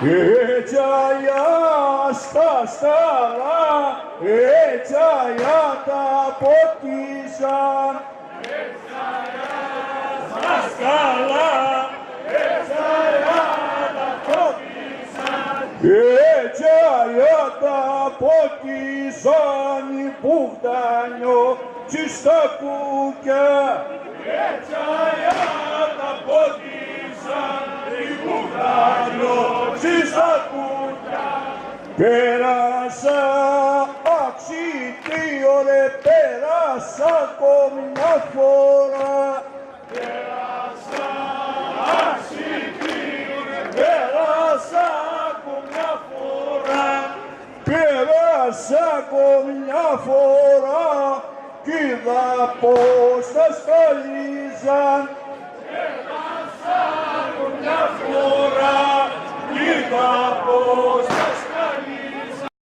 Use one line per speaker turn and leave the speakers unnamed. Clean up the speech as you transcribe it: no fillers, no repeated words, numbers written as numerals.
Έτσαια στα στάλα, έτσαια τα ποτίσαν. Στα στάλα, έτσαια τα ποτίσαν. Έτσαια τα ποτίσαν οι πουχτάνιο στα κουκιά. Έτσαια τα ποτίσαν οι πουχτάνιο στα κουκιά. Πέρασα αξιτίο ρε, πέρασα ακόμη μια φορά. Πέρασα αξιτίο ρε, πέρασα ακόμη μια φορά. Πέρασα ακόμη μια φορά κι είδα πως τα σκαλίζαν. Πέρασα ακόμη μια φορά κι είδα πως